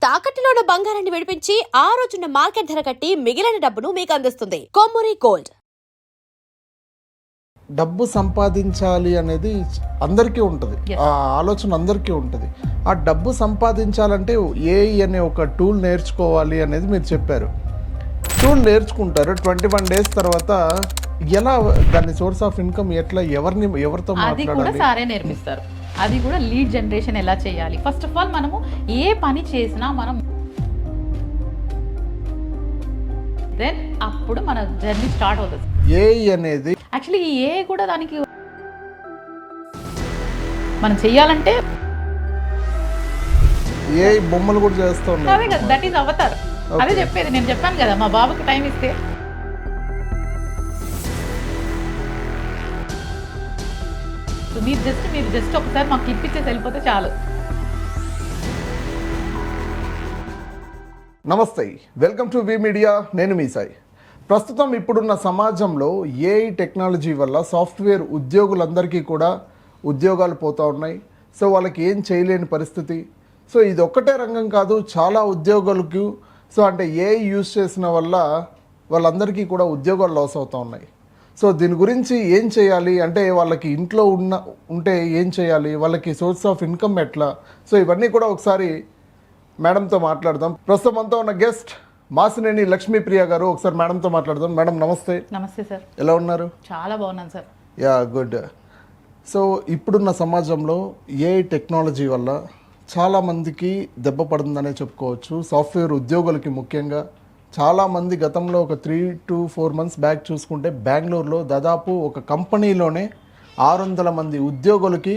తాకట్టులో ఉన్న బంగారాన్ని విడిపించి ఆ రోజున్న మార్కెట్ ధర కట్టి మిగిలిన డబ్బును మీకు అందిస్తుంది కొమ్మూరి గోల్డ్. డబ్బు సంపాదించాలి అనేది అందరికీ ఉంటుంది, ఆ ఆలోచన అందరికీ ఉంటుంది. ఆ డబ్బు సంపాదించాలంటే ఏఐ అనే ఒక టూల్ నేర్చుకోవాలి అనేది మీరు చెప్పారు. టూల్ నేర్చుకుంటారు, 21 days తర్వాత ఎలా దాని సోర్స్ ఆఫ్ ఇన్కమ్ ఎట్లా ఎవరితో అది కూడా సారే నేర్పిస్తారు. అది కూడా లీడ్ జనరేషన్ ఎలా చేయాలి. ఫస్ట్ ఆఫ్ ఆల్ మనము ఏ పని చేసినా మనం దెన్ అప్పుడు మన జర్నీ స్టార్ట్ అవుతుంది. ఏఐ అనేది యాక్చువల్లీ ఈ ఏ కూడా దానికి మనం చెయ్యాలంటే ఏఐ బొమ్మలు కూడా చేస్తూ అదే ఉన్నారు. కదా, దట్ ఈస్ అవతార్. అదే చెప్పేది, నేను చెప్పాను కదా మా బాబుకి టైం ఇస్తే మీరు జస్ట్ ఒకసారి మాకు ఇప్పించేసి వెళ్ళిపోతే చాలు. నమస్తే, వెల్కమ్ టు వి మీడియా. నేను మీ సాయి. ప్రస్తుతం ఇప్పుడున్న సమాజంలో ఏఐ టెక్నాలజీ వల్ల సాఫ్ట్వేర్ ఉద్యోగులందరికీ కూడా ఉద్యోగాలు పోతూ ఉన్నాయి. సో వాళ్ళకి ఏం చేయలేని పరిస్థితి. సో ఇది ఒక్కటే రంగం కాదు, చాలా ఉద్యోగులకు సో అంటే ఏఐ యూజ్ చేసిన వల్ల వాళ్ళందరికీ కూడా ఉద్యోగాలు లాస్ అవుతూ ఉన్నాయి. సో దీని గురించి ఏం చేయాలి అంటే, వాళ్ళకి ఇంట్లో ఉంటే ఏం చేయాలి, వాళ్ళకి సోర్స్ ఆఫ్ ఇన్కమ్ ఎట్లా, సో ఇవన్నీ కూడా ఒకసారి మేడంతో మాట్లాడదాం. ప్రస్తుతం అంతా ఉన్న గెస్ట్ మాసినేని లక్ష్మీప్రియ గారు. ఒకసారి మేడంతో మాట్లాడదాం. మేడం నమస్తే. నమస్తే సార్. ఎలా ఉన్నారు? చాలా బాగున్నాను సార్. Yeah good. సో ఇప్పుడున్న సమాజంలో ఏఐ టెక్నాలజీ వల్ల చాలామందికి దెబ్బ పడుతుందనే చెప్పుకోవచ్చు. సాఫ్ట్వేర్ ఉద్యోగులకి ముఖ్యంగా చాలామంది గతంలో ఒక 3 to 4 months బ్యాక్ చూసుకుంటే బెంగళూరులో దాదాపు ఒక కంపెనీలోనే 600 మంది ఉద్యోగులకి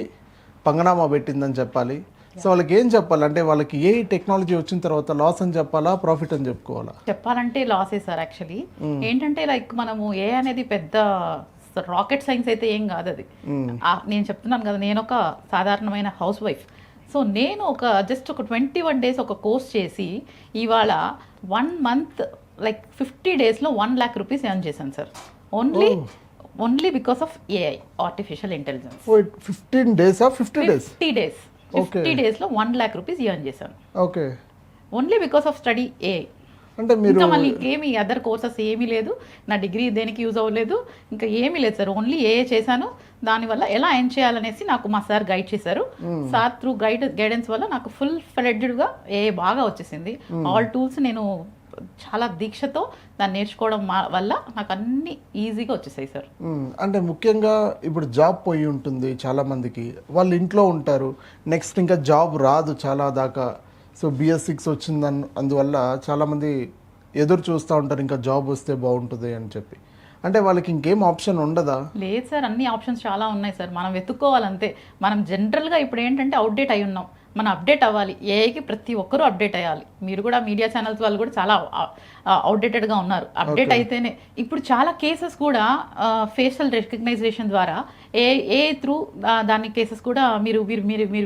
పంగనామా పెట్టిందని చెప్పాలి. సో వాళ్ళకి ఏం చెప్పాలి అంటే, వాళ్ళకి ఏ టెక్నాలజీ వచ్చిన తర్వాత లాస్ అని చెప్పాలా, ప్రాఫిట్ అని చెప్పుకోవాలా? చెప్పాలంటే లాసే సార్. యాక్చువల్లీ ఏంటంటే లైక్ మనము ఏ అనేది పెద్ద రాకెట్ సైన్స్ అయితే ఏం కాదు అది. నేను చెప్తున్నాను కదా, నేను ఒక సాధారణమైన హౌస్ వైఫ్. సో నేను జస్ట్ ఒక 21 days ఒక కోర్స్ చేసి ఇవాళ 1 month లైక్ 50 daysలో 1 lakh rupees ఎర్న్ చేశాను sir. Only because of AI, artificial intelligence. 15 days 50 days 50 daysలో 1 lakh rupees ఎర్న్ చేశాను. Okay. Only because of study AI. అంటే మీరు ఇంకా మళ్ళీ ఇంకేమి అదర్ కోర్సెస్ ఏమీ లేదు, నా డిగ్రీ దేనికి యూజ్ అవ్వలేదు, ఇంకా ఏమీ లేదు సార్. ఓన్లీ ఏఏ చేశాను. దానివల్ల ఎలా ఎర్న్ చేయాలనేసి నాకు మా సార్ గైడ్ చేశారు. సార్ త్రూ గైడెన్స్ వల్ల నాకు ఫుల్ ఫ్లెడ్జ్డ్గా ఏఏ బాగా వచ్చేసింది. ఆల్ టూల్స్ నేను చాలా దీక్షతో దాన్ని నేర్చుకోవడం వల్ల నాకు అన్ని ఈజీగా వచ్చేసాయి సార్. అంటే ముఖ్యంగా ఇప్పుడు జాబ్ పోయి ఉంటుంది చాలామందికి, వాళ్ళు ఇంట్లో ఉంటారు, నెక్స్ట్ ఇంకా జాబ్ రాదు చాలా దాకా. సో BS6 వచ్చిందని అందువల్ల చాలామంది ఎదురు చూస్తూ ఉంటారు, ఇంకా జాబ్ వస్తే బాగుంటుంది అని చెప్పి. అంటే వాళ్ళకి ఇంకేం ఆప్షన్ ఉండదా? లేదు సార్, అన్ని ఆప్షన్స్ చాలా ఉన్నాయి సార్. మనం వెతుక్కోవాలంతే. మనం జనరల్గా ఇప్పుడు ఏంటంటే అవుట్డేట్ అయి ఉన్నాం, మనం అప్డేట్ అవ్వాలి. ఏఐకి ప్రతి ఒక్కరూ అప్డేట్ అయ్యాలి. మీరు కూడా మీడియా ఛానల్స్ వాళ్ళు కూడా చాలా అవుట్డేటెడ్గా ఉన్నారు. అప్డేట్ అయితేనే ఇప్పుడు చాలా కేసెస్ కూడా ఫేషియల్ రికగ్నైజేషన్ ద్వారా ఏ త్రూ దాని కేసెస్ కూడా మీరు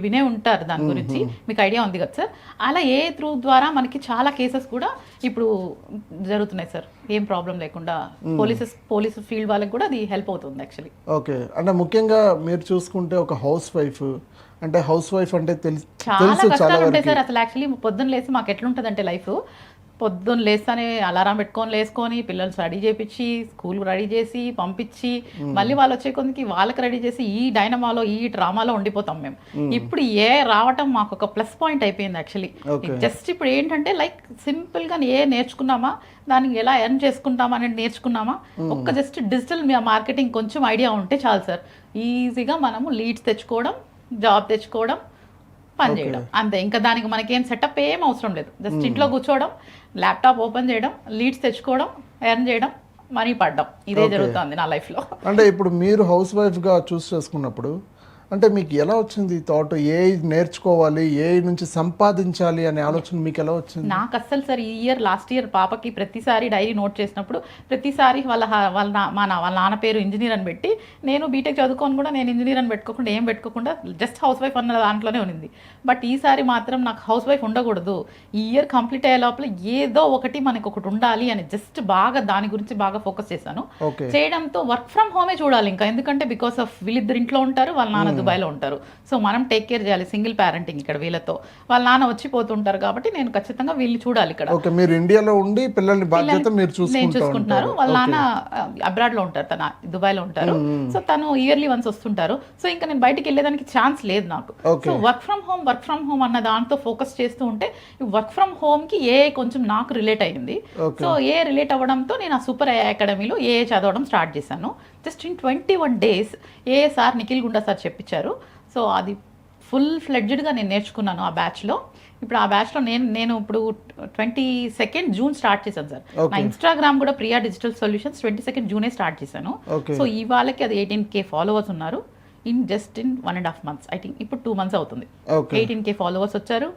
వినే ఉంటారు. దాని గురించి మీకు ఐడియా ఉంది కదా సార్. అలా ఏ త్రూ ద్వారా మనకి చాలా కేసెస్ కూడా ఇప్పుడు జరుగుతున్నాయి సార్, ఏం ప్రాబ్లం లేకుండా. పోలీసు ఫీల్డ్ వాళ్ళకి కూడా అది హెల్ప్ అవుతుంది యాక్చువల్లీ. ఓకే. అంటే ముఖ్యంగా మీరు చూసుకుంటే ఒక హౌస్ వైఫ్ అంటే చాలా కష్టాలు ఉంటాయి సార్. అసలు యాక్చువల్లీ పొద్దున్న లేసి మాకు ఎట్లుంటుంది అంటే లైఫ్, పొద్దున్న లేస్తానే అలారం లేసుకొని పిల్లలు రెడీ చేయించి స్కూల్ రెడీ చేసి పంపించి మళ్ళీ వాళ్ళు వచ్చే కొందికి వాళ్ళకి రెడీ చేసి ఈ డైనమాలో ఈ డ్రామాలో ఉండిపోతాం మేము. ఇప్పుడు ఏ రావటం మాకు ఒక ప్లస్ పాయింట్ అయిపోయింది యాక్చువల్లీ. జస్ట్ ఇప్పుడు ఏంటంటే లైక్ సింపుల్గా ఏ నేర్చుకున్నామా, దానికి ఎలా ఎర్న్ చేసుకుంటామా అనేది నేర్చుకున్నామా, ఒక్క జస్ట్ డిజిటల్ మార్కెటింగ్ కొంచెం ఐడియా ఉంటే చాలు సార్. ఈజీగా మనము లీడ్స్ తెచ్చుకోవడం, జాబ్ తెచ్చుకోవడం, పని చేయడం అంతే. ఇంకా దానికి మనకేం సెటప్ ఏం అవసరం లేదు. జస్ట్ ఇంట్లో కూర్చోవడం, ల్యాప్టాప్ ఓపెన్ చేయడం, లీడ్స్ తెచ్చుకోవడం, ఎర్న్ చేయడం, మనీ పడడం, ఇదే జరుగుతుంది నా లైఫ్లో. అంటే ఇప్పుడు మీరు హౌస్ వైఫ్గా చూస్ చేసుకున్నప్పుడు అంటే మీకు ఎలా వచ్చింది థాట్, ఏఐ నేర్చుకోవాలి, ఏఐ నుంచి సంపాదించాలి అనే ఆలోచన మీకు ఎలా వచ్చింది? నాకు అస్సలు సార్ ఈ లాస్ట్ ఇయర్ పాపకి ప్రతిసారి డైరీ నోట్ చేసినప్పుడు ప్రతిసారి వాళ్ళ నాన్న పేరు ఇంజనీర్ అని పెట్టి, నేను బీటెక్ చదువుకొని కూడా నేను ఇంజనీర్ అని పెట్టుకోకుండా జస్ట్ హౌస్ వైఫ్ అన్న దాంట్లోనే ఉంది. బట్ ఈసారి మాత్రం నాకు హౌస్ వైఫ్ ఉండకూడదు, ఈ ఇయర్ కంప్లీట్ అయ్యే లోపల ఏదో మనకి ఒకటి ఉండాలి అని జస్ట్ దాని గురించి బాగా ఫోకస్ చేశాను. చేయడంతో వర్క్ ఫ్రమ్ హోమే చూడాలి ఇంకా, ఎందుకంటే బికాస్ ఆఫ్ వీళ్ళిద్దరు ఇంట్లో ఉంటారు, వాళ్ళ నాన్న దుబాయ్లో ఉంటారు. సో మనం టేక్ కేర్ చేయాలి, సింగిల్ పేరెంటింగ్ ఇక్కడ వీళ్ళతో. వాళ్ళ నాన్న వచ్చి పోతుంటారు కాబట్టి నేను ఖచ్చితంగా వీళ్ళని చూడాలి ఇక్కడ. ఓకే, మీరు ఇండియాలో ఉండి పిల్లల్ని బాధ్యత మీరు నేను చూసుకుంటున్నారు. వాళ్ళ నాన్న అబ్రాడ్ లో ఉంటారు, తన దుబాయ్ లో ఉంటారు. సో తను ఇయర్లీ వన్స్ వస్తుంటారు. సో ఇంకా నేను బయటికి వెళ్ళేదానికి ఛాన్స్ లేదు నాకు. సో వర్క్ ఫ్రమ్ హోమ్ అన్న దాంతో ఫోకస్ చేస్తూ ఉంటే వర్క్ ఫ్రమ్ హోమ్ కి ఏ కొంచెం నాకు రిలేట్ అయింది. సో ఏ రిలేట్ అవ్వడంతో నేను ఆ సూపర్ AI అకాడమీలో ఏ చదవడం స్టార్ట్ చేశాను. Just in 21 days A sir Nikhil Gunda sir చెప్పించారు. సో అది ఫుల్ ఫ్లెడ్జ్డ్గా నేను నేర్చుకున్నాను ఆ బ్యాచ్లో. ఇప్పుడు ఆ బ్యాచ్లో నేను ఇప్పుడు 22nd June స్టార్ట్ చేశాను సార్. నా ఇన్స్టాగ్రామ్ కూడా Priya digital solutions 22nd June start చేశాను. సో ఇవాళకి అది 18K ఫాలోవర్స్ ఉన్నారు ఇన్ 1.5 months. ఐ థింక్ ఇప్పుడు 2 months అవుతుంది. 18K ఫాలోవర్స్ వచ్చారు.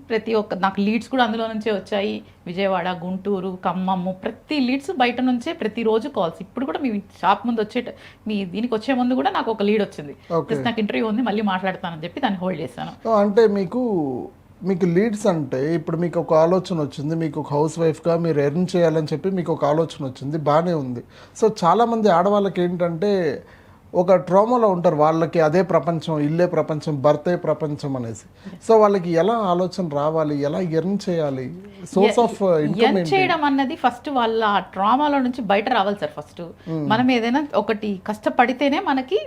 ప్రతి ఒక్క నాకు లీడ్స్ కూడా అందులో నుంచే వచ్చాయి. విజయవాడ, గుంటూరు, ఖమ్మము, ప్రతి లీడ్స్ బయట నుంచే ప్రతిరోజు కాల్స్. ఇప్పుడు కూడా మీ షాప్ ముందు మీ దీనికి వచ్చే ముందు కూడా నాకు ఒక లీడ్ వచ్చింది. జస్ట్ నాకు ఇంటర్వ్యూ ఉంది, మళ్ళీ మాట్లాడతానని చెప్పి దాన్ని హోల్డ్ చేశాను. అంటే మీకు లీడ్స్ అంటే ఇప్పుడు మీకు ఒక ఆలోచన వచ్చింది, మీకు ఒక హౌస్ వైఫ్గా మీరు ఎర్న్ చేయాలని చెప్పి మీకు ఒక ఆలోచన వచ్చింది, బాగానే ఉంది. సో చాలామంది ఆడవాళ్ళకి ఏంటంటే ఒక ట్రామాలో ఉంటారు, వాళ్ళకి అదే ప్రపంచం, ఇల్లే ప్రపంచం, భర్తే ప్రపంచం అనేసి. సో వాళ్ళకి ఎలా ఆలోచన రావాలి, ఎలా ఎర్న్ చేయాలి, సోర్స్ ఆఫ్ ఇన్కమ్ చేయడం అన్నది ఫస్ట్ వాళ్ళ ట్రామాలో నుంచి బయట రావాలి సార్. ఫస్ట్ మనం ఏదైనా ఒకటి కష్టపడితేనే మనకి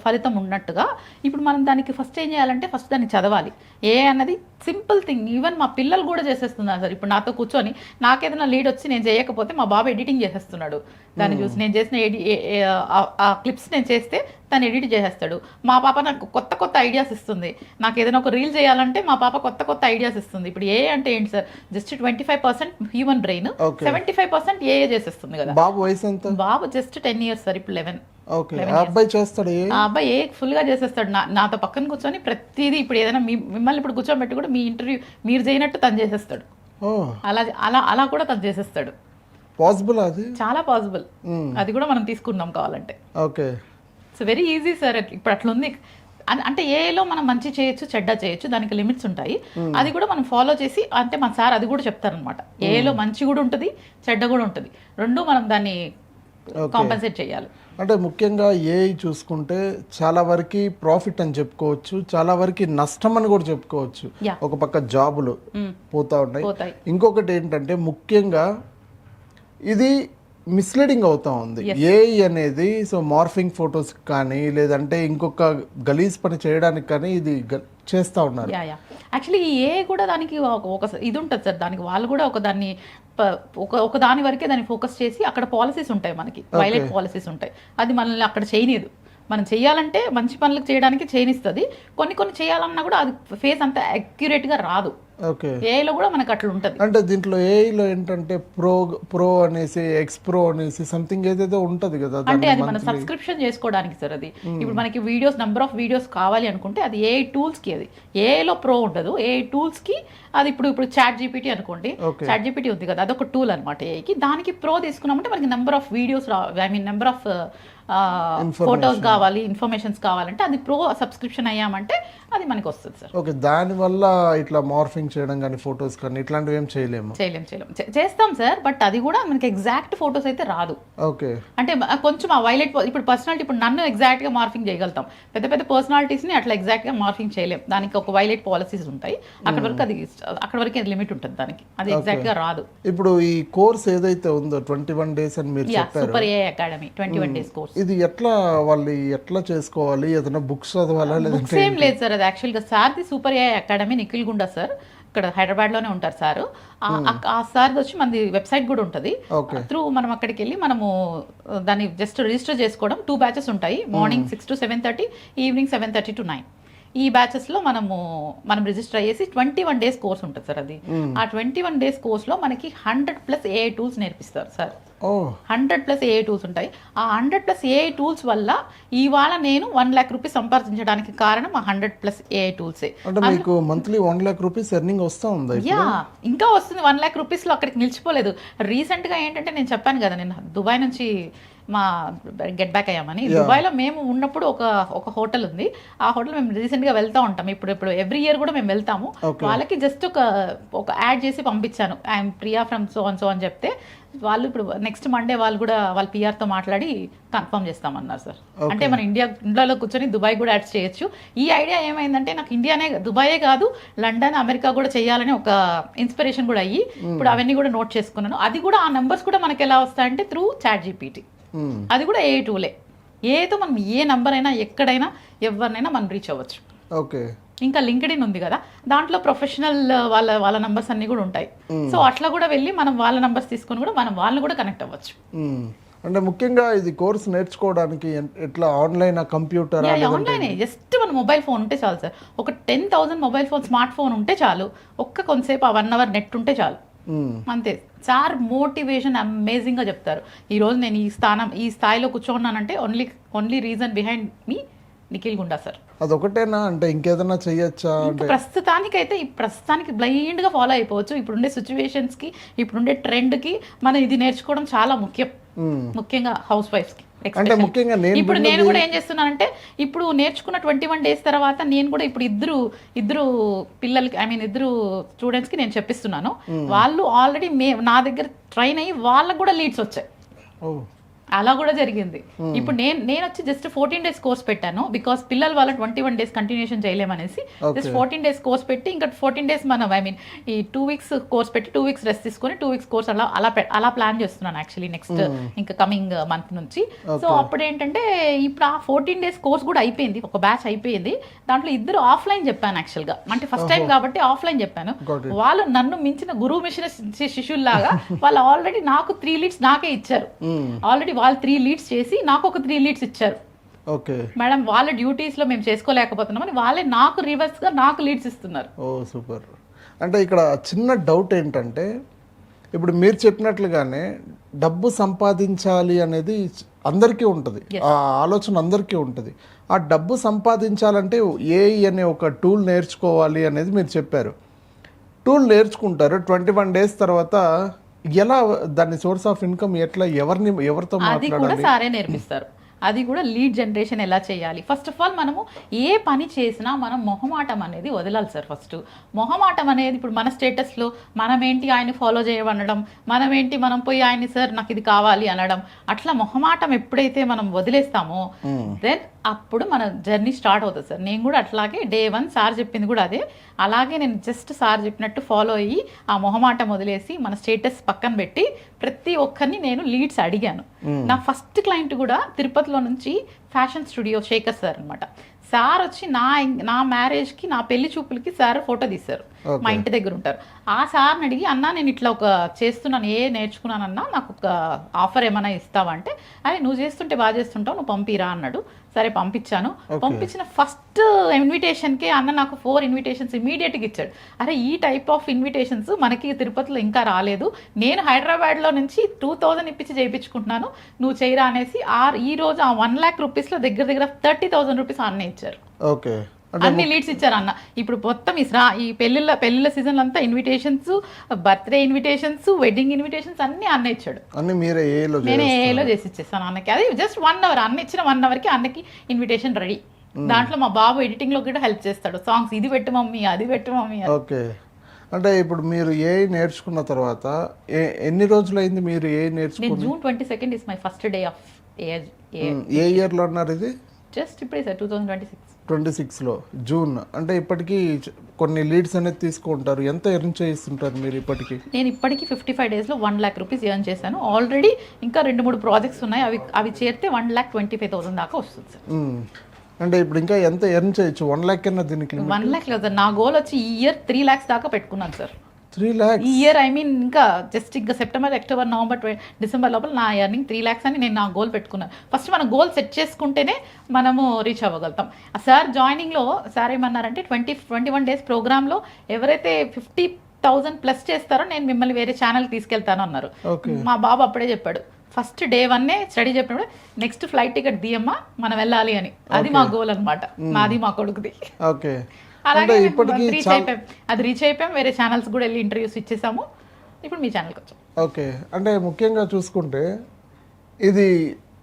ఫలితం ఉన్నట్టుగా. ఇప్పుడు మనం దానికి ఫస్ట్ ఏం చేయాలంటే ఫస్ట్ దాన్ని చదవాలి. ఏ అన్నది సింపుల్ థింగ్. ఈవెన్ మా పిల్లలు కూడా చేసేస్తున్నారు సార్. ఇప్పుడు నాతో కూర్చొని నాకేదైనా లీడ్ వచ్చి నేను చేయకపోతే మా బాబు ఎడిటింగ్ చేసేస్తున్నాడు. దాన్ని చూసి నేను చేసిన ఆ క్లిప్స్ నేను చేస్తే తను ఎడిట్ చేసేస్తాడు. మా పాప నాకు కొత్త ఐడియాస్ ఇస్తుంది. నాకు ఏదైనా ఒక రీల్ చేయాలంటే మా పాప కొత్త ఐడియాస్ ఇస్తుంది. ఇప్పుడు ఏ అంటే ఏంటి సార్, జస్ట్ 25% హ్యూమన్ బ్రెయిన్, 75% ఏ చేసేస్తుంది కదా. బాబు వయసు ఎంత? బాబు జస్ట్ 10 years సార్, ఇప్పుడు 11. అబ్బాయి చేస్తాడు, ఆ అబ్బాయి ఏ ఫుల్ గా చేసేస్తాడు. నాతో పక్కన కూర్చొని ప్రతిదీ ఇప్పుడు ఏదైనా మిమ్మల్ని ఇప్పుడు కూర్చోబెట్టి కూడా మీ ఇంటర్వ్యూ మీరు చేయనట్టు తను చేసేస్తాడు. అలా కూడా తను చేసేస్తాడు. పాసిబుల్? అది చాలా పాసిబుల్. అది కూడా మనం తీసుకుందాం కావాలంటే. Okay, so very easy sir. ఇప్పుడు అట్లా ఉంది. అంటే ఏలో మనం మంచి చేయొచ్చు, చెడ్డ చేయొచ్చు, దానికి లిమిట్స్ ఉంటాయి. అది కూడా మనం ఫాలో చేసి, అంటే మన సార్ అది కూడా చెప్తారనమాట. ఏలో మంచి కూడా ఉంటుంది, చెడ్డ కూడా ఉంటుంది. రెండు మనం దాన్ని కాంపెన్సేట్ చేయాలి. అంటే ముఖ్యంగా ఏఐ చూసుకుంటే చాలా వరకు ప్రాఫిట్ అని చెప్పుకోవచ్చు, చాలా వరకు నష్టం అని కూడా చెప్పుకోవచ్చు. ఒక పక్క జాబులు పోతా ఉన్నాయి, ఇంకొకటి ఏంటంటే ముఖ్యంగా ఇది మిస్లీడింగ్ అవుతా ఉంది ఏఐ అనేది. సో మార్ఫింగ్ ఫొటోస్ కానీ లేదంటే ఇంకొక గలీజ్ పని చేయడానికి కానీ ఇది చేస్తూ ఉన్నారు. యాక్చువల్లీ ఈ ఏఐ కూడా దానికి ఒక ఇది ఉంటుంది సార్. దానికి వాళ్ళు కూడా ఒక దాని వరకే దాన్ని ఫోకస్ చేసి అక్కడ పాలసీస్ ఉంటాయి, మనకి వైలెట్ పాలసీస్ ఉంటాయి. అది మనల్ని అక్కడ చేయనీదు. మనం చేయాలంటే మంచి పనులకు చేయడానికి చేయనిస్తుంది. కొన్ని చేయాలన్నా కూడా అది ఫేస్ అంత అక్యురేట్గా రాదు. ఏఐలో కూడా మనకు అట్లా ఉంటుంది. అంటే దీంట్లో ఏఐలో ఏంటంటే ప్రో అనేసి ఎక్స్ప్రో అనేసి సంథింగ్ ఏదేదో ఉంటది కదా. అంటే అది మనం సబ్స్క్రిప్షన్ చేసుకోవడానికి సార్. అది ఇప్పుడు మనకి వీడియోస్, నెంబర్ ఆఫ్ వీడియోస్ కావాలి అనుకుంటే అది ఏఐ టూల్స్ కి. అది ఏఐలో ప్రో ఉండదు, ఏఐ టూల్స్ కి. అది ఇప్పుడు చాట్ జీపీటీ అనుకోండి, చాట్ జీపీటీ ఉంది కదా, అదొక టూల్ అనమాట ఏఐకి. దానికి ప్రో తీసుకున్నామంటే మనకి number of videos, number of photos కావాలి, ఇన్ఫర్మేషన్స్ కావాలంటే అది ప్రో సబ్స్క్రిప్షన్ అయ్యామంటే అది మనకి వస్తుంది సార్. ఓకే, దానివల్ల ఇట్లా మార్ఫింగ్ చేయడం కానీ ఫొటోస్ కానీ ఇట్లాంటివి ఏం చేయలేము. చేస్తాం సార్, బట్ అది కూడా మనకి ఎగ్జాక్ట్ ఫొటోస్ అయితే రాదు. ఓకే, అంటే కొంచెం ఆ వైలెట్, ఇప్పుడు పర్సనాలిటీ, ఇప్పుడు నన్ను ఎగ్జాక్ట్ గా మార్ఫింగ్ చేయగలుగుతాం. పెద్ద పర్సనాలిటీస్ ని అట్లా ఎగ్జాక్ట్ గా మార్ఫింగ్ చేయలేం. దానికి ఒక వైలెట్ పాలసీస్ ఉంటాయి. అక్కడ వరకు అది లిమిట్ ఉంటుంది దానికి. అది ఎగ్జాక్ట్ గా రాదు. ఇప్పుడు ఈ కోర్స్ ఏదైతే ఉందో 21 days అని మీరు చెప్పారు, super AI academy 21 days course. ఇది ఎట్లా చేసుకోవాలి? ఏదైనా బుక్స్ చదవాలా? బుక్స్ ఏం లేదు సార్. అది యాక్చువల్గా సార్ది super AI academy Nikhil Gunda sir, ఇక్కడ హైదరాబాద్లోనే ఉంటారు సార్. ఆ సార్ది వచ్చి మనది వెబ్సైట్ కూడా ఉంటుంది. త్రూ మనం అక్కడికి వెళ్ళి మనము దాన్ని జస్ట్ రిజిస్టర్ చేసుకోవడం. 2 batches ఉంటాయి, మార్నింగ్ 6 to 7:30, ఈవినింగ్ 7:30 to 9. ఈ బ్యాచెస్లో మనం రిజిస్టర్ అయ్యేసి 21 days కోర్స్ ఉంటుంది సార్. అది ఆ 21 days కోర్స్లో మనకి 100+ ఏఐ టూల్స్ నేర్పిస్తారు సార్. 100+ ఏఐ టూల్స్ ఉంటాయి. ఆ 100+ ఏఐ టూల్స్ వల్ల ఇవాళ నేను 1 lakh rupees సంపాదించడానికి కారణం ఆ 100+ ఏఐ టూల్సే. అంటే మీకు మంత్లీ 1 lakh rupees ఎర్నింగ్ వస్తూ ఉంది? ఇంకా వస్తుంది. 1 lakh rupees లో అక్కడికి నిలిచిపోలేదు. రీసెంట్గా ఏంటంటే నేను చెప్పాను కదా, నేను దుబాయ్ నుంచి గెట్ బ్యాక్ అయ్యామని. దుబాయ్లో మేము ఉన్నప్పుడు ఒక హోటల్ ఉంది. ఆ హోటల్ మేము రీసెంట్గా వెళ్తూ ఉంటాం. ఇప్పుడు ఎవ్రీ ఇయర్ కూడా మేము వెళ్తాము. వాళ్ళకి జస్ట్ ఒక యాడ్ చేసి పంపించాను, ఐఎమ్ ప్రియా ఫ్రమ్ సో అని చెప్తే వాళ్ళు ఇప్పుడు నెక్స్ట్ మండే వాళ్ళు కూడా వాళ్ళ పిఆర్తో మాట్లాడి కన్ఫర్మ్ చేస్తామన్నారు సార్. అంటే మన ఇండియాలో కూర్చొని దుబాయ్ కూడా యాడ్స్ చేయొచ్చు. ఈ ఐడియా ఏమైందంటే నాకు దుబాయే కాదు లండన్, అమెరికా కూడా చేయాలని ఒక ఇన్స్పిరేషన్ కూడా అయ్యి ఇప్పుడు అవన్నీ కూడా నోట్ చేసుకున్నాను. అది కూడా ఆ నెంబర్స్ కూడా మనకి ఎలా వస్తాయంటే త్రూ ChatGPT. అది కూడా ఏ టూలే. ఏదో మనం ఏ నంబర్ అయినా ఎక్కడైనా ఎవరినైనా మనం రీచ్ అవ్వచ్చు. ఓకే. ఇంకా లింక్డ్ఇన్ ఉంది కదా, దాంట్లో ప్రొఫెషనల్ వాళ్ళ నంబర్స్ అన్ని కూడా ఉంటాయి. సో అట్లా కూడా వెళ్ళి మనం వాళ్ళ నంబర్స్ తీసుకొని కూడా మనం వాళ్ళని కూడా కనెక్ట్ అవ్వచ్చు. అంటే ముఖ్యంగా ఇది కోర్స్ నేర్చుకోవడానికి ఎట్లా ఆన్లైన్, కంప్యూటర్? ఆన్లైన్, జస్ట్ మన మొబైల్ ఫోన్ ఉంటే చాలు సార్. ఒక 10,000 మొబైల్ ఫోన్, స్మార్ట్ ఫోన్ ఉంటే చాలు. కొంతసేపు 1 hour నెట్ ఉంటే చాలు, అంతే సార్. మోటివేషన్ అమేజింగ్ గా చెప్తారు. ఈ రోజు నేను ఈ స్థాయిలో కూర్చోన్నానంటే ఓన్లీ రీజన్ బిహైండ్ మీ నిఖిల్ గుండా సార్. అదొకటేనా అంటే ఇంకేదైనా చెయ్యొచ్చా? ప్రస్తుతానికి బ్లైండ్ గా ఫాలో అయిపోవచ్చు. ఇప్పుడుండే సిచ్యువేషన్స్ కి, ఇప్పుడుండే ట్రెండ్ కి మనం ఇది నేర్చుకోవడం చాలా ముఖ్యం. ముఖ్యంగా హౌస్ వైఫ్స్ కి. అంటే ముఖ్యంగా ఇప్పుడు నేను కూడా ఏం చేస్తున్నానంటే, ఇప్పుడు నేర్చుకున్న 21 days తర్వాత నేను కూడా ఇప్పుడు ఇద్దరు పిల్లలకి, ఇద్దరు స్టూడెంట్స్ కి నేను చెప్పిస్తున్నాను. వాళ్ళు ఆల్రెడీ నా దగ్గర ట్రైన్ అయ్యి వాళ్ళకు కూడా లీడ్స్ వచ్చాయి. అలా కూడా జరిగింది. ఇప్పుడు నేను వచ్చి జస్ట్ 14 days కోర్స్ పెట్టాను. బికాస్ పిల్లలు వాళ్ళ 21 days కంటిన్యూషన్ చేయలేమనేసి జస్ట్ 14 days కోర్స్ పెట్టి ఇంకా 14 days మనం ఈ 2 weeks కోర్స్ పెట్టి 2 weeks రెస్ట్ తీసుకొని 2 weeks కోర్స్ అలా ప్లాన్ చేస్తున్నాను యాక్చువల్లీ నెక్స్ట్ ఇంకా కమింగ్ మంత్ నుంచి. సో అప్పుడు ఏంటంటే ఇప్పుడు ఆ 14 days కోర్స్ కూడా అయిపోయింది, ఒక బ్యాచ్ అయిపోయింది. దాంట్లో ఇద్దరు ఆఫ్లైన్ చెప్పాను యాక్చువల్గా, అంటే ఫస్ట్ టైం కాబట్టి ఆఫ్లైన్ చెప్పాను. వాళ్ళు నన్ను మించిన గురువు మించిన శిష్యుల్లాగా వాళ్ళు ఆల్రెడీ నాకు 3 leads నాకే ఇచ్చారు. ఆల్రెడీ వాళ్ళు 3 leads చేసి నాకు ఒక 3 leads ఇచ్చారు. ఓకే మేడం, వాళ్ళ డ్యూటీస్ లో మేము చేసుకోలేకపోతున్నామని వాళ్ళే నాకు రివర్స్ గా నాకు లీడ్స్ ఇస్తున్నారు. ఓ సూపర్. అంటే ఇక్కడ చిన్న డౌట్ ఏంటంటే, ఇప్పుడు మీరు చెప్పినట్లుగానే డబ్బు సంపాదించాలి అనేది అందరికీ ఉంటుంది, ఆ ఆలోచన అందరికీ ఉంటుంది. ఆ డబ్బు సంపాదించాలంటే ఏఐ అనే ఒక టూల్ నేర్చుకోవాలి అనేది మీరు చెప్పారు. టూల్ నేర్చుకుంటారు, 21 days తర్వాత ఎలా దాని సోర్స్ ఆఫ్ ఇన్కమ్ ఎట్లా, ఎవరితో అది కూడా సారే నేర్పిస్తారు. అది కూడా లీడ్ జనరేషన్ ఎలా చేయాలి. ఫస్ట్ ఆఫ్ ఆల్ మనము ఏ పని చేసినా మనం మొహమాటం అనేది వదలాలి సార్. ఫస్ట్ మొహమాటం అనేది, ఇప్పుడు మన స్టేటస్లో మనం ఏంటి ఆయన ఫాలో చేయమనడం, మనం పోయి ఆయన్ని సార్ నాకు ఇది కావాలి అనడం, అట్లా మొహమాటం ఎప్పుడైతే మనం వదిలేస్తామో దెన్ అప్పుడు మన జర్నీ స్టార్ట్ అవుతుంది సార్. నేను కూడా అట్లాగే day 1 సార్ చెప్పింది కూడా అదే. అలాగే నేను జస్ట్ సార్ చెప్పినట్టు ఫాలో అయ్యి ఆ మొహమాటం వదిలేసి మన స్టేటస్ పక్కన పెట్టి ప్రతి ఒక్కరిని నేను లీడ్స్ అడిగాను. నా ఫస్ట్ క్లయింట్ కూడా తిరుపతిలో నుంచి ఫ్యాషన్ స్టూడియో శేఖర్ సార్ అనమాట. సార్ వచ్చి నా మ్యారేజ్కి, నా పెళ్లి చూపులకి సార్ ఫోటో తీశారు. మా ఇంటి దగ్గర ఉంటారు. ఆ సార్ని అడిగి, అన్నా నేను ఇట్లా ఒక చేస్తున్నాను, నేర్చుకున్నానన్నా, నాకు ఒక ఆఫర్ ఏమైనా ఇస్తావా అంటే, అదే నువ్వు చేస్తుంటే బాగా చేస్తుంటావు, నువ్వు పంపిరా అన్నాడు. సరే పంపించాను. పంపించిన ఫస్ట్ ఇన్విటేషన్కి అన్న నాకు 4 invitations ఇమీడియట్గా ఇచ్చాడు. అరే ఈ టైప్ ఆఫ్ ఇన్విటేషన్స్ మనకి తిరుపతిలో ఇంకా రాలేదు, నేను హైదరాబాద్లో నుంచి 2,000 ఇప్పించి చేయించుకుంటున్నాను, నువ్వు చేయరా అనేసి ఈ రోజు ఆ 1 lakh rupeesలో దగ్గర 30,000 rupees అన్న ఇచ్చారు. ఓకే, అన్ని లీడ్స్ ఇచ్చారు అన్న. ఇప్పుడు మొత్తం ఈ పెళ్లిళ్ళ సీజన్ అంతా invitations, birthday invitations, wedding invitations అన్ని అన్న ఇచ్చాడు. నేనే ఏలో చేసి ఇచ్చేస్తాను అన్నకి. అది జస్ట్ 1 hour, అన్న ఇచ్చిన 1 hourకి అన్నకి ఇన్విటేషన్ రెడీ. దాంట్లో మా బాబు ఎడిటింగ్ లో కూడా హెల్ప్ చేస్తాడు. సాంగ్స్ ఇది పెట్టు మమ్మీ, అది పెట్టు మమ్మీ. ఓకే. అంటే ఇప్పుడు మీరు ఏ నేర్చుకున్న తర్వాత ఎన్ని రోజులు అయింది మీరు ఏ నేర్చుకున్నారు? June 22 is my first day of A year లో అన్నారు ఇది? జస్ట్ ఇప్పుడే సార్ 2026లో జూన్. అంటే ఇప్పటికీ కొన్ని లీడ్స్ అనేది తీసుకుంటారు. ఎంత ఎర్న్ చేస్తుంటారు మీరు ఇప్పటికి? నేను ఇప్పటికి 55 daysలో 1 lakh rupees ఎర్న్ చేశాను. ఆల్రెడీ ఇంకా 2-3 ప్రాజెక్ట్స్ ఉన్నాయి, అవి చేరితే 1,25,000 దాకా వస్తుంది సార్. అంటే ఇప్పుడు ఇంకా ఎంత ఎర్న్ చేయొచ్చు? 1 lakh కన్నా దీనికి 1 lakh లేదు సార్. నా గోల్ వచ్చి ఈ ఇయర్ 3 lakhs దాకా పెట్టుకున్నాను సార్. 3 lakhs ఈ ఇయర్, ఇంకా జస్ట్ ఇంకా సెప్టెంబర్, అక్టోబర్, నవంబర్, డిసెంబర్ లోపల నా ఎర్నింగ్ 3 lakhs అని నేను నా గోల్ పెట్టుకున్నాను. ఫస్ట్ మన గోల్ సెట్ చేసుకుంటేనే మనము రీచ్ అవ్వగలుగుతాం. సార్ జాయినింగ్లో సార్ ఏమన్నారంటే 21 days ప్రోగ్రాంలో ఎవరైతే 50,000 ప్లస్ చేస్తారో నేను మిమ్మల్ని వేరే ఛానల్ తీసుకెళ్తాను అన్నారు. మా బాబు అప్పుడే చెప్పాడు, ఫస్ట్ day 1 స్టడీ చెప్పినప్పుడు నెక్స్ట్ ఫ్లైట్ టికెట్ దియమ్మా మనం వెళ్ళాలి అని. అది మా గోల్ అనమాట, మాది మా కొడుకుది. ఓకే, అలాగే అది రీచ్ అయిపోయాం. వేరే ఛానల్స్ కూడా వెళ్ళి ఇంటర్వ్యూస్ ఇచ్చేసాము. ఇప్పుడు మీ ఛానల్కి వచ్చాం. ఓకే. అంటే ముఖ్యంగా చూసుకుంటే ఇది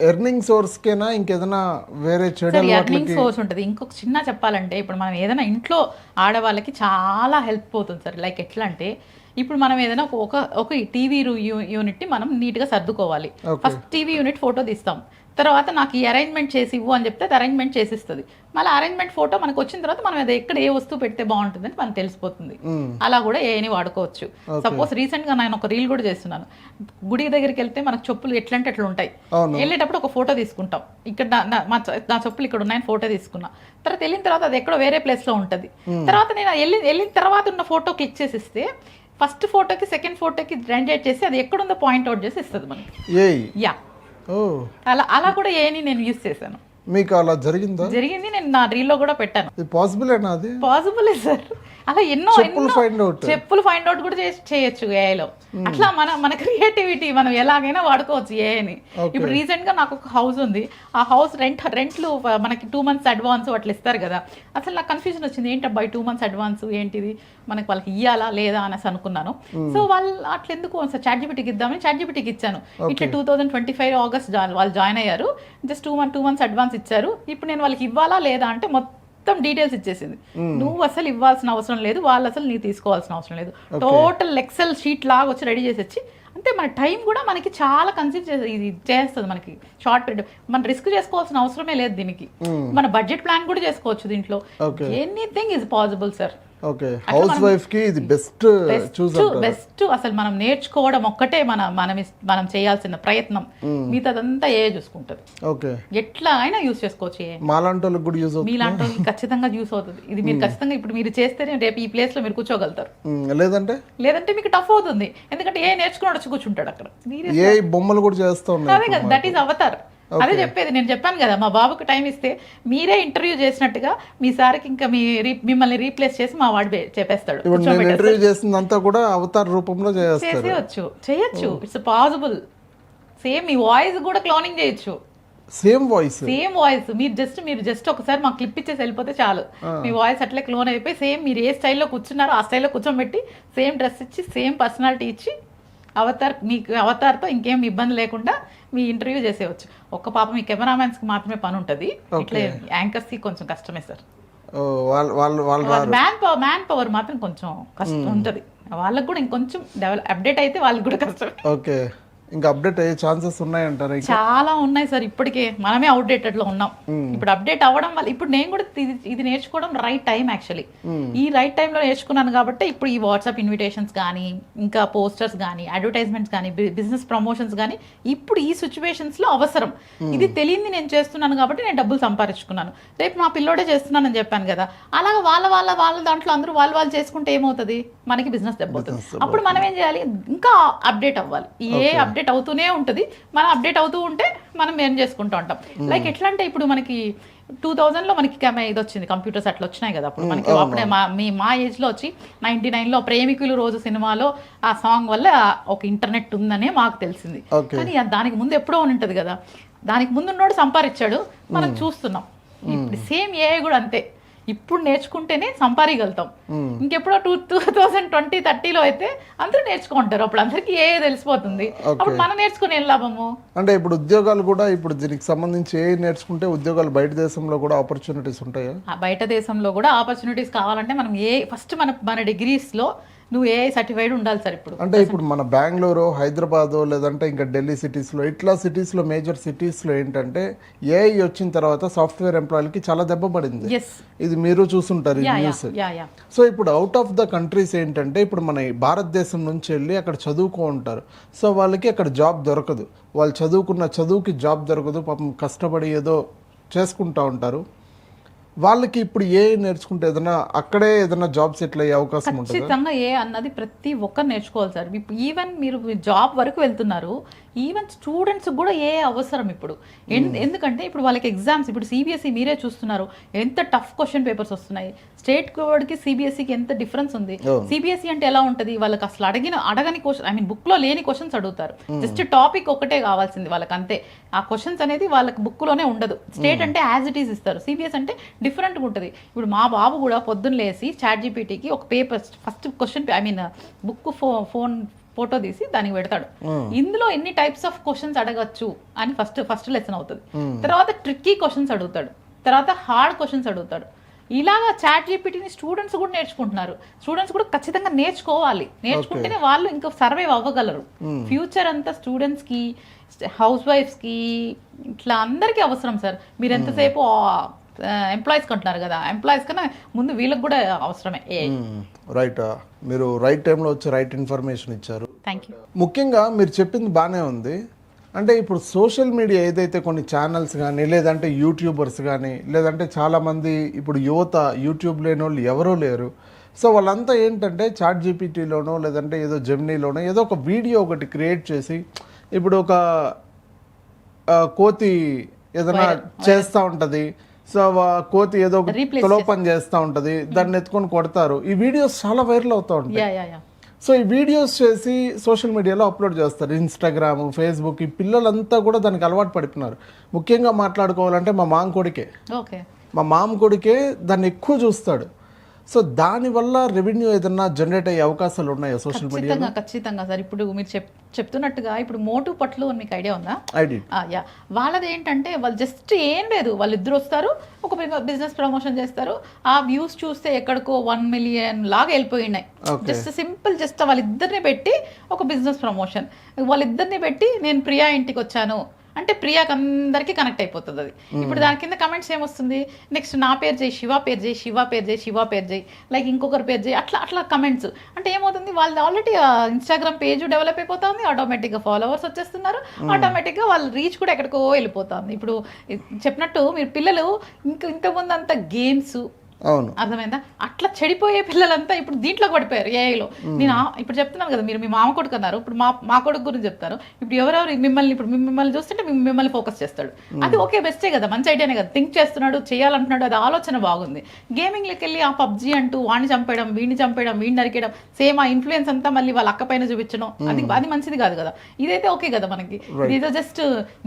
ఎర్నింగ్ సోర్స్కేనా ఇంకేదైనా వేరే చెడు ఎర్నింగ్ అలవాట్లకి? సోర్స్ ఉంటుంది. ఇంకొక చిన్న చెప్పాలంటే ఇప్పుడు మనం ఏదైనా ఇంట్లో ఆడవాళ్ళకి చాలా హెల్ప్ అవుతుంది సార్. లైక్ ఎట్లా అంటే ఇప్పుడు మనం ఏదైనా ఒక టీవీ యూనిట్ని మనం నీట్గా సర్దుకోవాలి. ఫస్ట్ టీవీ యూనిట్ ఫోటో తీస్తాం, తర్వాత నాకు ఈ అరేంజ్మెంట్ చేసి ఇవ్వు అని చెప్తే అది అరేంజ్మెంట్ చేసిస్తుంది. మళ్ళీ అరేంజ్మెంట్ ఫోటో మనకు వచ్చిన తర్వాత మనం అది ఎక్కడ ఏ వస్తువు పెడితే బాగుంటుందని మనకు తెలిసిపోతుంది. అలా కూడా ఏని వాడుకోవచ్చు. సపోజ్ రీసెంట్ గా నేను ఒక రీల్ కూడా చేస్తున్నాను. గుడి దగ్గరికి వెళ్తే మనకు చెప్పులు ఎట్లంటే అట్లా ఉంటాయి. వెళ్ళేటప్పుడు ఒక ఫోటో తీసుకుంటాం, ఇక్కడ నా చెప్పులు ఇక్కడ ఉన్నాయని ఫోటో తీసుకున్నా. తర్వాత వెళ్ళిన తర్వాత అది ఎక్కడో వేరే ప్లేస్ లో ఉంటది. తర్వాత నేను వెళ్ళిన తర్వాత ఉన్న ఫోటో క్లిక్ చేసి ఇస్తే ఫస్ట్ ఫోటోకి సెకండ్ ఫోటోకి జనరేట్ చేసి అది ఎక్కడుందో పాయింట్ అవుట్ చేసి ఇస్తుంది మనకి. యా, అలా కూడా ఏని నేను యూజ్ చేశాను. మీకు అలా జరిగిందా? జరిగింది, నేను నా రీల్లో కూడా పెట్టాను. పాసిబులేనా అది? Possible sir. అలా ఎన్నో చెప్పులు ఫైండ్ అవుట్ కూడా చేయొచ్చు ఏఐలో. అట్లా మన క్రియేటివిటీ మనం ఎలాగైనా వాడుకోవచ్చు ఏఐని. ఇప్పుడు రీసెంట్ గా నాకు ఒక హౌస్ ఉంది, ఆ హౌస్ రెంట్లు మనకి 2 months అడ్వాన్స్ అట్లా ఇస్తారు కదా. అసలు నాకు కన్ఫ్యూజన్ వచ్చింది, ఏంటబ్బా 2 months అడ్వాన్స్ ఏంటిది, మనకి వాళ్ళకి ఇయ్యాలా లేదా అనేసి అనుకున్నాను. సో వాళ్ళు అట్లా ఎందుకు చాట్ జీపీటీకి ఇద్దామని చాట్ జీపీటీకి ఇచ్చాను. ఇట్లా 2025 ఆగస్ట్ వాళ్ళు జాయిన్ అయ్యారు, జస్ట్ 2 months అడ్వాన్స్ ఇచ్చారు. ఇప్పుడు నేను వాళ్ళకి ఇవ్వాలా లేదా అంటే మొత్తం డీటెయిల్స్ ఇచ్చేసింది. నువ్వు అసలు ఇవ్వాల్సిన అవసరం లేదు, వాళ్ళు అసలు నీకు తీసుకోవాల్సిన అవసరం లేదు. టోటల్ ఎక్సెల్ షీట్ లాగా వచ్చి రెడీ చేసి వచ్చి, అంటే మన టైం కూడా మనకి చాలా కన్సిడర్ చేస్తుంది. మనకి షార్ట్ పీరియడ్ మనం రిస్క్ చేసుకోవాల్సిన అవసరమే లేదు దీనికి. మన బడ్జెట్ ప్లాన్ కూడా చేసుకోవచ్చు దీంట్లో. Anything is possible sir. Okay, house wife కి ఇది బెస్ట్ బెస్ట్. అసలు మనం నేర్చుకోవడం ఒక్కటే మనం చేయాల్సిన ప్రయత్నం. మిగతాదంతా ఏ చూసుకుంటది. ఓకే, ఎట్లా అయినా యూజ్ చేసుకోవచ్చు. మాలాంటి వాళ్ళకి కూడా యూజ్ అవుతుంది, మీలాంటి వాళ్ళకి ఖచ్చితంగా యూజ్ అవుతుంది. ఇది మీరు ఖచ్చితంగా ఇప్పుడు మీరు చేస్తేనే రేపు ఈ ప్లేస్ లో మీరు కూర్చోగలుగుతారు. లేదంటే మీకు టఫ్ అవుతుంది, ఎందుకంటే ఏ నేర్చుకుని వచ్చి కూర్చుంటాడు అక్కడ. ఏ బొమ్మలు కూడా చేస్తా ఉన్నాయి. అదే కదా, దట్ ఈస్ అవతార్. అదే చెప్పేది, నేను చెప్పాను కదా మా బాబుకి టైం ఇస్తే మీరే ఇంటర్వ్యూ చేసినట్టుగా మీ సార్కి ఇంకా మిమ్మల్ని రీప్లేస్ చేసి మా వాడు చెప్పేస్తాడు. ఇంటర్వ్యూ చేసిందంతా కూడా అవతార్ రూపంలో చేయొచ్చు. It's possible. Same me voice కూడా క్లోనింగ్ చేయొచ్చు. సేమ్ వాయిస్ మీరు జస్ట్ ఒకసారి మాకు క్లిప్ ఇచ్చేసి వెళ్ళిపోతే చాలు, మీ వాయిస్ అట్లే క్లోన్ అయిపోయి సేమ్ మీరు ఏ స్టైల్లో కూర్చున్నారో ఆ స్టైల్లో కూర్చోబెట్టి సేమ్ డ్రెస్ ఇచ్చి సేమ్ పర్సనాలిటీ ఇచ్చి మీకు అవతార్తో ఇంకేం ఇబ్బంది లేకుండా మీ ఇంటర్వ్యూ చేసేవచ్చు. ఒక్క పాప మీ కెమెరామెన్స్కి మాత్రమే పని ఉంటుంది, ఇట్లా యాంకర్స్కి కొంచెం కష్టమే సార్. మ్యాన్ పవర్ మాత్రం కొంచెం కష్టం ఉంటుంది. వాళ్ళకి కూడా ఇంకొంచెం అప్డేట్ అయితే వాళ్ళకి కూడా కష్టమే. ఓకే, ఇంకా అప్డేట్ అయ్యే ఛాన్సెస్ ఉన్నాయంటారా? చాలా ఉన్నాయి సార్. ఇప్పటికే మనమే అవుట్డేటెడ్ లో ఉన్నాం. ఇప్పుడు అప్డేట్ అవ్వడం వల్ల ఇప్పుడు నేను కూడా ఇది నేర్చుకోవడం రైట్ టైం యాక్చువల్లీ. ఈ రైట్ టైంలో నేర్చుకున్నాను కాబట్టి ఇప్పుడు ఈ వాట్సాప్ ఇన్విటేషన్స్ కానీ, ఇంకా పోస్టర్స్ కానీ, అడ్వర్టైజ్మెంట్స్ కానీ, బిజినెస్ ప్రమోషన్స్ కానీ ఇప్పుడు ఈ సిచ్యువేషన్స్ లో అవసరం. ఇది తెలియంది నేను చేస్తున్నాను కాబట్టి నేను డబ్బులు సంపాదించుకున్నాను. రేపు మా పిల్లోడే చేస్తున్నానని చెప్పాను కదా, అలాగే వాళ్ళ దాంట్లో అందరూ వాళ్ళు చేసుకుంటే ఏమవుతుంది, మనకి బిజినెస్ దెబ్బవుతుంది. అప్పుడు మనం ఏం చేయాలి, ఇంకా అప్డేట్ అవ్వాలి. అప్డేట్ అవుతూనే ఉంటుంది. మనం అప్డేట్ అవుతూ ఉంటే మనం ఏం చేసుకుంటూ ఉంటాం. లైక్ ఎట్లా అంటే ఇప్పుడు మనకి 2000లో మనకి ఇది వచ్చింది, కంప్యూటర్స్ అట్లా వచ్చినాయి కదా. అప్పుడు మనకి అప్పుడే మా ఏజ్ లో వచ్చి 99లో ప్రేమికులు రోజు సినిమాలో ఆ సాంగ్ వల్ల ఒక ఇంటర్నెట్ ఉందనే మాకు తెలిసింది. కానీ దానికి ముందు ఎప్పుడో ఉంటుంది కదా, దానికి ముందు ఉన్నోడు సంపాదించాడు, మనం చూస్తున్నాం. ఇప్పుడు సేమ్ ఏ కూడా అంతే, ఇప్పుడు నేర్చుకుంటేనే సంపాదిగలుగుతాం. ఇంకెప్పుడో 2020-30లో అయితే అందరూ నేర్చుకుంటారు, అప్పుడు అందరికీ ఏ తెలిసిపోతుంది. అప్పుడు మనం నేర్చుకుని ఏం లాభము. అంటే ఇప్పుడు ఉద్యోగాలు కూడా ఇప్పుడు దీనికి సంబంధించి ఏ నేర్చుకుంటే ఉద్యోగాలు బయట దేశంలో కూడా ఆపర్చునిటీస్ ఉంటాయా? బయట దేశంలో కూడా ఆపర్చునిటీస్ కావాలంటే మనం ఫస్ట్ మన డిగ్రీస్ లో నువ్వు ఏ సర్టిఫైడ్ ఉండాలి సార్. అంటే ఇప్పుడు మన బెంగళూరు, హైదరాబాద్, లేదంటే ఇంకా ఢిల్లీ సిటీస్లో, ఇట్లా సిటీస్లో, మేజర్ సిటీస్లో ఏంటంటే ఏఐ వచ్చిన తర్వాత సాఫ్ట్వేర్ ఎంప్లాయీలకి చాలా దెబ్బ పడింది. ఇది మీరు చూసుంటారు ఈ న్యూస్. సో ఇప్పుడు అవుట్ ఆఫ్ ద కంట్రీస్ ఏంటంటే ఇప్పుడు మన భారతదేశం నుంచి వెళ్ళి అక్కడ చదువుకో ఉంటారు. సో వాళ్ళకి అక్కడ జాబ్ దొరకదు, వాళ్ళు చదువుకున్న చదువుకి జాబ్ దొరకదు, పాపం కష్టపడి ఏదో చేసుకుంటూ ఉంటారు. వాళ్ళకి ఇప్పుడు ఏ నేర్చుకుంటే అక్కడే ఏదైనా జాబ్ సెటిల్ అయ్యే అవకాశం ఉంటుంది. ఖచ్చితంగా ఏ అన్నది ప్రతి ఒక్కరు నేర్చుకోవాలి సార్. ఈవెన్ మీరు జాబ్ వరకు వెళ్తున్నారు, ఈవెన్ స్టూడెంట్స్ కూడా ఏ అవసరం ఇప్పుడు. ఎందుకంటే ఇప్పుడు వాళ్ళకి ఎగ్జామ్స్, ఇప్పుడు సిబిఎస్ఈ మీరే చూస్తున్నారు ఎంత టఫ్ క్వశ్చన్ పేపర్స్ వస్తున్నాయి. స్టేట్ బోర్డ్కి సిబిఎస్ఈకి ఎంత డిఫరెన్స్ ఉంది. సిబిఎస్ఈ అంటే ఎలా ఉంటుంది, వాళ్ళకి అసలు అడగని క్వశ్చన్, బుక్ లో లేని క్వశ్చన్స్ అడుగుతారు. జస్ట్ టాపిక్ ఒకటే కావాల్సింది వాళ్ళకి, అంతే. ఆ క్వశ్చన్స్ అనేది వాళ్ళకి బుక్ లోనే ఉండదు. స్టేట్ అంటే యాజ్ ఇట్ ఈస్ ఇస్తారు, సిబిఎస్ అంటే డిఫరెంట్గా ఉంటుంది. ఇప్పుడు మా బాబు కూడా పొద్దున్న లేసి చాట్ జీపీటీకి ఒక paper first question book photo తీసి దానికి పెడతాడు. ఇందులో ఎన్ని టైప్స్ ఆఫ్ క్వశ్చన్స్ అడగచ్చు అని ఫస్ట్ లెసన్ అవుతుంది. తర్వాత ట్రిక్కీ క్వశ్చన్స్ అడుగుతాడు, తర్వాత హార్డ్ క్వశ్చన్స్ అడుగుతాడు. ఇలాగా చాట్ జీపీటీని స్టూడెంట్స్ కూడా నేర్చుకుంటున్నారు. స్టూడెంట్స్ కూడా ఖచ్చితంగా నేర్చుకుంటేనే వాళ్ళు ఇంకా సర్వైవ్ అవ్వగలరు. ఫ్యూచర్ అంతా స్టూడెంట్స్ కి, హౌస్ వైఫ్స్ కి, ఇట్లా అందరికీ అవసరం సార్. మీరు ఎంతసేపు ఎంప్లాయీస్ కొంటున్నారు కదా, ఎంప్లాయీస్ కన్నా ముందు వీళ్ళకి కూడా అవసరమే. రైట్, మీరు రైట్ టైంలో వచ్చి రైట్ ఇన్ఫర్మేషన్ ఇచ్చారు. Thank you. ముఖ్యంగా మీరు చెప్పింది బాగానే ఉంది. అంటే ఇప్పుడు సోషల్ మీడియా ఏదైతే కొన్ని ఛానల్స్ కానీ, లేదంటే యూట్యూబర్స్ కానీ, లేదంటే చాలామంది ఇప్పుడు యువత యూట్యూబ్ లేని వాళ్ళు ఎవరూ లేరు. సో వాళ్ళంతా ఏంటంటే చాట్ జీపీటీలోనో లేదంటే ఏదో జెమినీలోనో ఏదో ఒక వీడియో ఒకటి క్రియేట్ చేసి, ఇప్పుడు ఒక కోతి ఏదైనా చేస్తూ ఉంటుంది, సో కోతి ఏదో ఒక ప్రలోపం చేస్తూ ఉంటుంది, దాన్ని ఎత్తుకొని కొడతారు. ఈ వీడియోస్ చాలా వైరల్ అవుతూ ఉంటాయి. సో ఈ వీడియోస్ చేసి సోషల్ మీడియాలో అప్లోడ్ చేస్తారు. ఇన్స్టాగ్రామ్, ఫేస్బుక్, ఈ పిల్లలంతా కూడా దానికి అలవాటు పడిపోయినారు. ముఖ్యంగా మాట్లాడుకోవాలంటే మా మామ కొడుకే దాన్ని ఎక్కువ చూస్తాడు. సో దానివల్ల రెవెన్యూ ఏదన్నా జనరేట్ అయ్యే అవకాశాలు ఉన్నాయా సోషల్ మీడియాలో? ఖచ్చితంగా సార్. ఇప్పుడు మీరు చెప్తున్నట్టుగా ఇప్పుడు మోటు పట్లు మీకు ఐడియా ఉందా? యా, వాళ్ళది ఏంటంటే వాళ్ళు జస్ట్ ఏం లేదు, వాళ్ళు ఇద్దరు వస్తారు, ఒక బిజినెస్ ప్రమోషన్ చేస్తారు. ఆ వ్యూస్ చూస్తే ఎక్కడికో 1 మిలియన్ లాగా వెళ్ళిపోయినాయి. జస్ట్ సింపుల్, జస్ట్ వాళ్ళిద్దరిని పెట్టి ఒక బిజినెస్ ప్రమోషన్, వాళ్ళిద్దరిని పెట్టి నేను ప్రియా ఇంటికి వచ్చాను అంటే ప్రియాకి అందరికీ కనెక్ట్ అయిపోతుంది అది. ఇప్పుడు దాని కింద కమెంట్స్ ఏమొస్తుంది, నెక్స్ట్ నా పేరు చేయి, శివ పేరు చేయి, లైక్ ఇంకొకరి పేరు చేయి, అట్లా కమెంట్స్. అంటే ఏమవుతుంది, వాళ్ళది ఆల్రెడీ ఇన్స్టాగ్రామ్ పేజ్ డెవలప్ అయిపోతుంది, ఆటోమేటిక్గా ఫాలోవర్స్ వచ్చేస్తున్నారు, ఆటోమేటిక్గా వాళ్ళ రీచ్ కూడా ఎక్కడికో వెళ్ళిపోతుంది. ఇప్పుడు చెప్పినట్టు మీరు పిల్లలు ఇంతకుముందు అంతా గేమ్స్, అవును, అర్థమైందా, అట్లా చెడిపోయే పిల్లలంతా ఇప్పుడు దీంట్లోకి పడిపోయారు ఏఐలో. నేను ఇప్పుడు చెప్తున్నాను కదా, మీరు మీ మామ కొడుకు అన్నారు, ఇప్పుడు మా కొడుకు గురించి చెప్తాను. ఇప్పుడు ఎవరెవరు మిమ్మల్ని చూస్తుంటే మిమ్మల్ని ఫోకస్ చేస్తాడు. అది ఓకే, బెస్టే కదా, మంచి ఐడియానే కదా, థింక్ చేస్తున్నాడు, చేయాలంటున్నాడు, అది ఆలోచన బాగుంది. గేమింగ్లోకి వెళ్ళి ఆ పబ్జీ అంటూ వాడిని చంపేయడం, వీడిని నరికేయడం, సేమ్ ఆ ఇన్ఫ్లుయెన్స్ అంతా మళ్ళీ వాళ్ళ అక్క పైన చూపించడం, అది మంచిది కాదు కదా. ఇదైతే ఓకే కదా మనకి, ఇదో జస్ట్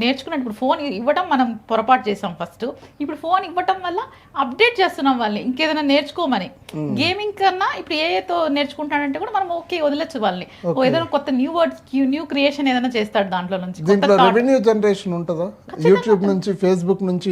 నేర్చుకున్నట్టు. ఇప్పుడు ఫోన్ ఇవ్వడం మనం పొరపాటు చేసాం ఫస్ట్, ఇప్పుడు ఫోన్ ఇవ్వటం వల్ల అప్డేట్ చేస్తున్నాం వాళ్ళని ఇంకేదైనా నేర్చుకోమని. గేమింగ్ కన్నా ఇప్పుడు ఏతో నేర్చుకుంటాడంటే కూడా మనం ఓకే వదిలేచ్చు వాళ్ళని. ఏదైనా కొత్త న్యూ వర్డ్స్, న్యూ క్రియేషన్ ఏదైనా చేస్తాడు దాంట్లో నుంచి. రెవెన్యూ జనరేషన్ ఉంటుందా యూట్యూబ్ నుంచి, ఫేస్బుక్ నుంచి,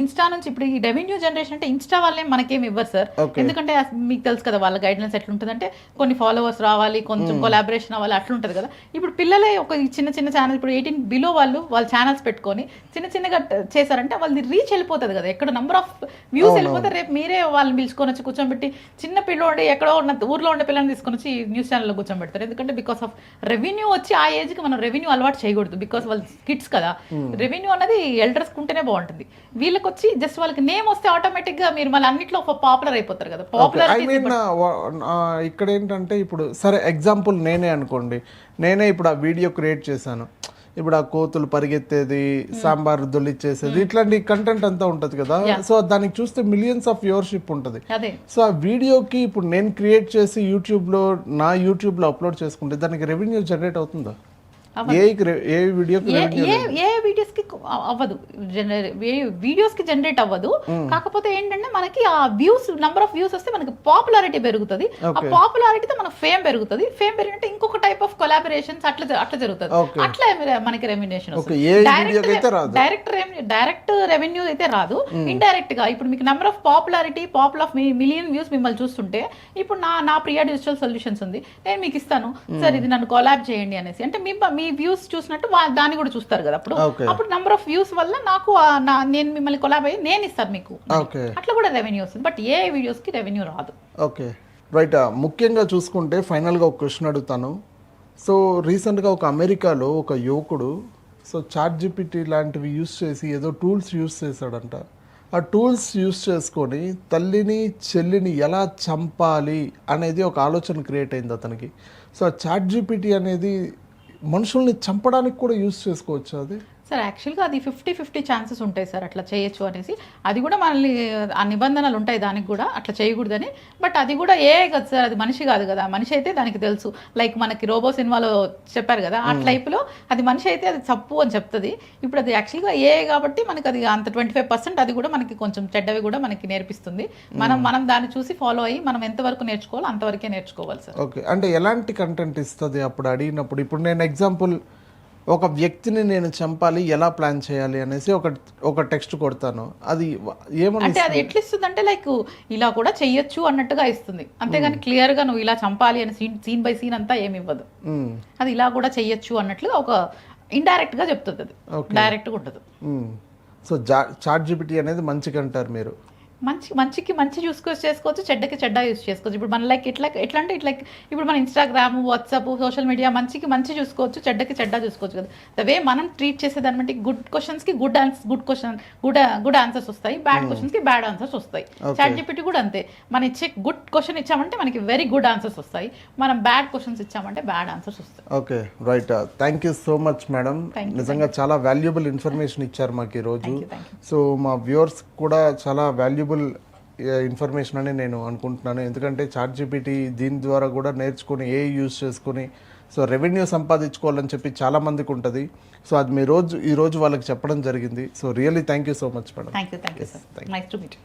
ఇన్స్టా నుంచి. ఇప్పుడు ఈ రెవెన్యూ జనరేషన్ అంటే ఇన్స్టా వాళ్ళే మనకేమి ఇవ్వరు సార్, ఎందుకంటే మీకు తెలుసు కదా వాళ్ళ గైడ్లైన్స్ ఎట్లుంటుందంటే కొన్ని ఫాలోవర్స్ రావాలి, కొంచెం కొలాబరేషన్ అవ్వాలి, అట్లుంటది కదా. ఇప్పుడు పిల్లలే ఒక చిన్న ఛానల్, ఇప్పుడు 18 బిలో వాళ్ళ ఛానల్స్ పెట్టుకొని చిన్నగా చేశారంటే వాళ్ళది రీచ్ వెళ్ళిపోతుంది కదా, ఎక్కడ నంబర్ ఆఫ్ వ్యూస్ వెళ్ళిపోతే రేపు మీరే వాళ్ళని పిలుచుకొని వచ్చి కూర్చోబెట్టి, చిన్న పిల్లోడి ఎక్కడో ఉన్న ఊర్లో ఉండే పిల్లల్ని తీసుకొని వచ్చి న్యూస్ ఛానల్లో కూర్చోబెడతారు. ఎందుకంటే బికాస్ ఆఫ్ రెవెన్యూ వచ్చి ఆ ఏజ్కి మనం రెవెన్యూ అలవాటు చేయకూడదు, బికాస్ వాళ్ళు కిడ్స్ కదా. రెవెన్యూ అనేది ఎల్డర్స్ ఉంటేనే బాగుంటుంది. వీళ్ళకి వచ్చి జస్ట్ వాళ్ళకి నేమ్ వస్తే ఆటోమేటిక్ గా మీరు మళ్ళీ అన్నిట్లో పాపులర్ అయిపోతారు కదా. ఇక్కడ ఏంటంటే ఇప్పుడు సరే ఎగ్జాంపుల్ నేనే అనుకోండి, నేనే ఇప్పుడు ఆ వీడియో క్రియేట్ చేశాను, ఇప్పుడు ఆ కోతులు పరిగెత్తేది, సాంబార్ దొల్లిచ్చేసేది, ఇట్లాంటి కంటెంట్ అంతా ఉంటది కదా. సో దానికి చూస్తే మిలియన్స్ ఆఫ్ వ్యూవర్షిప్ ఉంటది. సో ఆ వీడియోకి ఇప్పుడు నేను క్రియేట్ చేసి నా యూట్యూబ్ లో అప్లోడ్ చేసుకుంటే దానికి రెవెన్యూ జనరేట్ అవుతుందా? ఏ వీడియోస్ కి అవ్వదు, వీడియోస్ కి జనరేట్ అవ్వదు. కాకపోతే ఏంటంటే మనకి ఆ వ్యూస్, నంబర్ ఆఫ్ వ్యూస్ వస్తే మనకి పాపులారిటీ పెరుగుతుంది. ఆ పాపులారిటీతో మనకు ఫేమ్ పెరుగుతుంది. ఫేమ్ పెరిగినట్టు ఇంకొక టైప్ ఆఫ్ కొలాబరేషన్స్ అట్లా జరుగుతుంది. అట్లా మనకి రెమ్యునేషన్ వస్తుంది. డైరెక్ట్ రెవెన్యూ అయితే రాదు, ఇండైరెక్ట్ గా. ఇప్పుడు మీకు number of of million views మిమ్మల్ని చూస్తుంటే, ఇప్పుడు నా ప్రియా డిజిటల్ సొల్యూషన్స్ ఉంది, నేను మీకు ఇస్తాను సార్, ఇది నన్ను కొలాబ్ చేయండి అనేసి, అంటే మీ వ్యూస్ చూసినట్టు దాన్ని కూడా చూస్తారు కదా. అప్పుడు నంబర్ ఆఫ్ వ్యూస్ వల్ల నాకు నేను మిమ్మల్ని కొలాబ్ అయ్యి నేను ఇస్తాను మీకు, అట్లా కూడా రెవెన్యూ వస్తుంది. బట్ ఏ వీడియోస్ కి రెవెన్యూ రాదు. Okay, right. ముఖ్యంగా చూసుకుంటే ఫైనల్గా ఒక క్వశ్చన్ అడుగుతాను. సో రీసెంట్గా ఒక అమెరికాలో ఒక యువకుడు చాట్ జీపీటీ లాంటివి యూస్ చేసి ఏదో టూల్స్ యూస్ చేశాడంట. ఆ టూల్స్ యూస్ చేసుకొని తల్లిని చెల్లిని ఎలా చంపాలి అనేది ఒక ఆలోచన క్రియేట్ అయింది అతనికి. సో ఆ చాట్ జీపీటీ అనేది మనుషుల్ని చంపడానికి కూడా యూస్ చేసుకోవచ్చు అది. సార్ యాక్చువల్గా అది 50-50 ఛాన్సెస్ ఉంటాయి సార్ అట్లా చేయొచ్చు అనేసి. అది కూడా మనల్ని ఆ నిబంధనలు ఉంటాయి దానికి కూడా అట్లా చేయకూడదని. బట్ అది కూడా ఏ కదా సార్, అది మనిషి కాదు కదా. మనిషి అయితే దానికి తెలుసు. లైక్ మనకి రోబో సినిమాలో చెప్పారు కదా, ఆ టైప్లో అది మనిషి అయితే అది తప్పు అని చెప్తుంది. ఇప్పుడు అది యాక్చువల్గా ఏ కాబట్టి మనకి అది అంత 25% అది కూడా మనకి కొంచెం చెడ్డవి కూడా మనకి నేర్పిస్తుంది. మనం దాన్ని చూసి ఫాలో అయ్యి మనం ఎంతవరకు నేర్చుకోవాలో అంతవరకే నేర్చుకోవాలి సార్. ఓకే, అంటే ఎలాంటి కంటెంట్ ఇస్తుంది అప్పుడు అడిగినప్పుడు? ఇప్పుడు నేను ఎగ్జాంపుల్ ఒక వ్యక్తిని నేను చంపాలి, ఎలా ప్లాన్ చేయాలి అనేసి ఒక టెక్స్ట్ కొడతాను, అది ఏమని అంటే అది ఎట్లా ఇస్తుంది అంటే లైక్ ఇలా కూడా చెయ్యొచ్చు అన్నట్టుగా ఇస్తుంది. అంతేగాని క్లియర్ గా నువ్వు ఇలా చంపాలి అని సీన్ బై సీన్ అంతా ఏమి ఇవ్వదు. అది ఇలా కూడా చెయ్యొచ్చు అన్నట్లుగా ఒక ఇండైరెక్ట్ గా చెప్తుంది, అది డైరెక్ట్ గా ఉండదు. సో చాట్ జీపీటీ అనేది మంచిగా అంటారు మీరు? మంచికి మంచి చేసుకోవచ్చు, చెడ్డకి చెడ్డ యూస్ చేసుకోవచ్చు. ఇప్పుడు మన లైక్ ఎట్లా అంటే ఇట్లా ఇప్పుడు మన ఇన్స్టాగ్రామ్, వాట్సాప్, సోషల్ మీడియా మంచికి మంచి చూసుకోవచ్చు, చెడ్డకి చెడ్డ చూసుకోవచ్చు కదా. ద వే మనం ట్రీట్ చేసేదాన్ని బట్టి గుడ్ క్వశ్చన్స్కి గుడ్ ఆన్సర్స్ వస్తాయి, బ్యాడ్ క్వశ్చన్స్కి బ్యాడ్ ఆన్సర్స్ వస్తాయి. చాట్ జీపీటీ కూడా అంతే. మనం ఇచ్చే గుడ్ క్వశ్చన్ ఇచ్చామంటే మనకి వెరీ గుడ్ ఆన్సర్స్ వస్తాయి, మనం బ్యాడ్ క్వశ్చన్స్ ఇచ్చామంటే బ్యాడ్ ఆన్సర్స్ వస్తాయి. Okay, right. Thank you so much madam, నిజంగా చాలా వాల్యుబుల్ ఇన్ఫర్మేషన్ ఇచ్చారు మాకు ఈరోజు. సో మా వ్యూవర్స్ కూడా చాలా వాల్యుబుల్ ఇన్ఫర్మేషన్ అని నేను అనుకుంటున్నాను. ఎందుకంటే చాట్ జీపీటీ దీని ద్వారా కూడా నేర్చుకుని యూజ్ చేసుకుని సో రెవెన్యూ సంపాదించుకోవాలని చెప్పి చాలా మందికి ఉంటుంది. సో అది ఈ రోజు వాళ్ళకి చెప్పడం జరిగింది. So really thank you so much madam. Thank you sir, nice to meet.